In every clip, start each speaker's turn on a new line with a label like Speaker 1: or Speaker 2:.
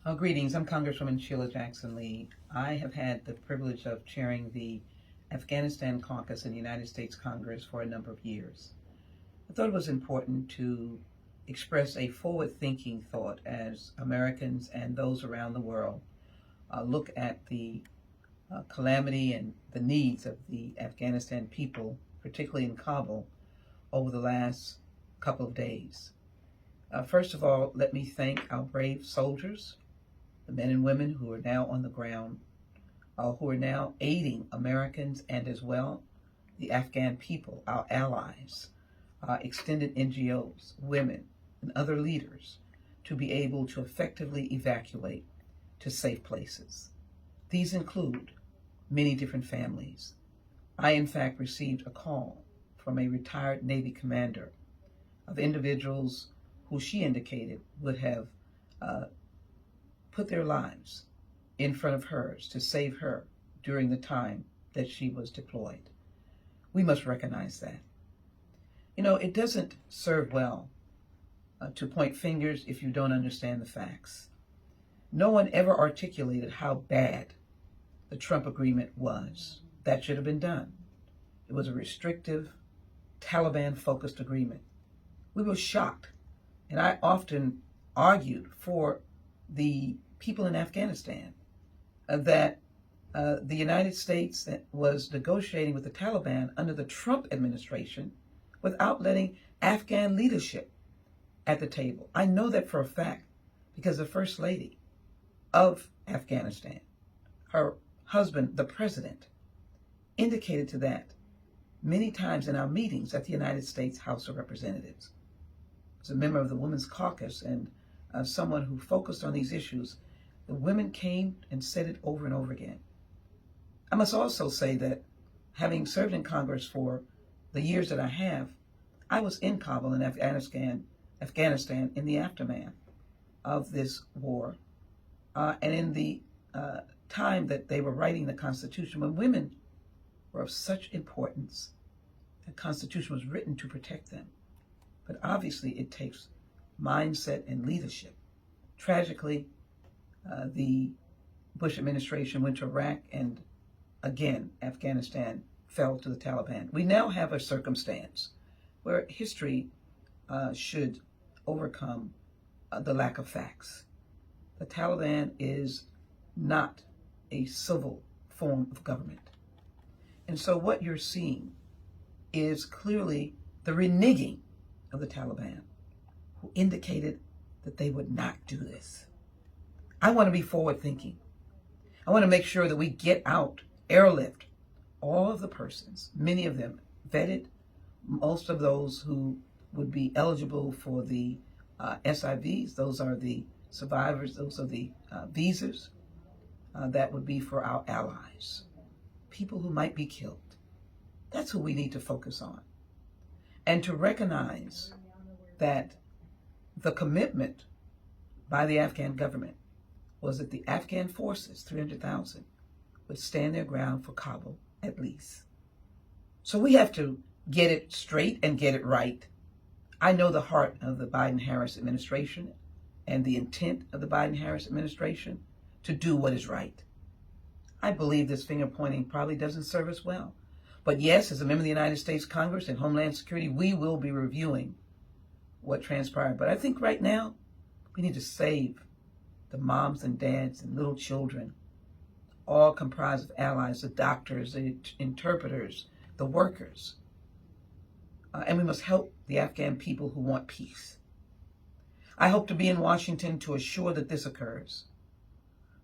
Speaker 1: Greetings. I'm Congresswoman Sheila Jackson Lee. I have had the privilege of chairing the Afghanistan caucus in the United States Congress for a number of years. I thought it was important to express a forward-thinking thought as Americans and those around the world look at the calamity and the needs of the Afghanistan people, particularly in Kabul, over the last couple of days. First of all, let me thank our brave soldiers, the men and women who are now on the ground, who are now aiding Americans and as well the Afghan people, our allies, extended NGOs, women, and other leaders to be able to effectively evacuate to safe places. These include many different families. I, in fact, received a call from a retired Navy commander of individuals who she indicated would have put their lives in front of hers to save her during the time that she was deployed. We must recognize that. You know, it doesn't serve well to point fingers if you don't understand the facts. No one ever articulated how bad the Trump agreement was. That should have been done. It was a restrictive, Taliban-focused agreement. We were shocked, and I often argued for the people in Afghanistan that the United States that was negotiating with the Taliban under the Trump administration without letting Afghan leadership at the table. I know that for a fact because the First Lady of Afghanistan, her husband, the president, indicated to that many times in our meetings at the United States House of Representatives. As a member of the Women's Caucus and someone who focused on these issues, the women came and said it over and over again. I must also say that having served in Congress for the years that I have, I was in Kabul in Afghanistan in the aftermath of this war. And in the time that they were writing the Constitution, when women were of such importance, the Constitution was written to protect them. But obviously it takes mindset and leadership. Tragically, the Bush administration went to Iraq and again, Afghanistan fell to the Taliban. We now have a circumstance where history should overcome the lack of facts. The Taliban is not a civil form of government. And so what you're seeing is clearly the reneging of the Taliban, who indicated that they would not do this. I want to be forward thinking. I want to make sure that we get out, airlift all of the persons, many of them vetted, most of those who would be eligible for the SIVs, those are the survivors, those are the visas, that would be for our allies, people who might be killed. That's who we need to focus on. And to recognize that the commitment by the Afghan government was that the Afghan forces, 300,000, would stand their ground for Kabul at least. So we have to get it straight and get it right. I know the heart of the Biden-Harris administration and the intent of the Biden-Harris administration to do what is right. I believe this finger pointing probably doesn't serve us well. But yes, as a member of the United States Congress and Homeland Security, we will be reviewing what transpired. But I think right now, we need to save the moms and dads and little children, all comprised of allies, the doctors, the interpreters, the workers. And we must help the Afghan people who want peace. I hope to be in Washington to assure that this occurs,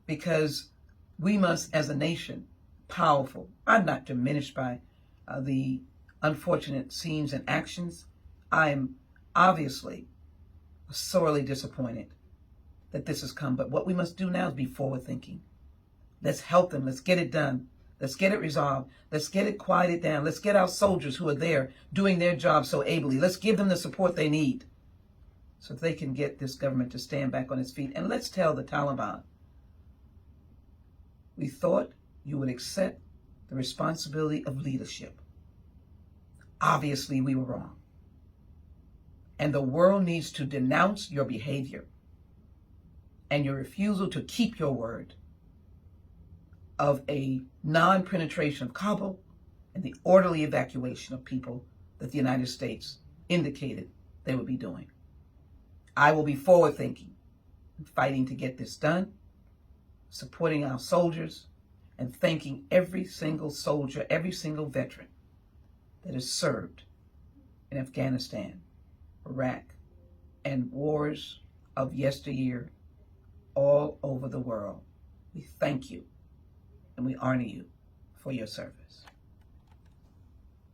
Speaker 1: because we must, as a nation, powerful. I'm not diminished by the unfortunate scenes and actions. I am obviously sorely disappointed that this has come. But what we must do now is be forward thinking. Let's help them. Let's get it done. Let's get it resolved. Let's get it quieted down. Let's get our soldiers who are there doing their job so ably. Let's give them the support they need so they can get this government to stand back on its feet. And let's tell the Taliban, we thought you would accept the responsibility of leadership. Obviously, we were wrong. And the world needs to denounce your behavior. and your refusal to keep your word of a non-penetration of Kabul and the orderly evacuation of people that the United States indicated they would be doing. I will be forward-thinking and fighting to get this done, supporting our soldiers, and thanking every single soldier, every single veteran that has served in Afghanistan, Iraq, and wars of yesteryear all over the world. We thank you and we honor you for your service.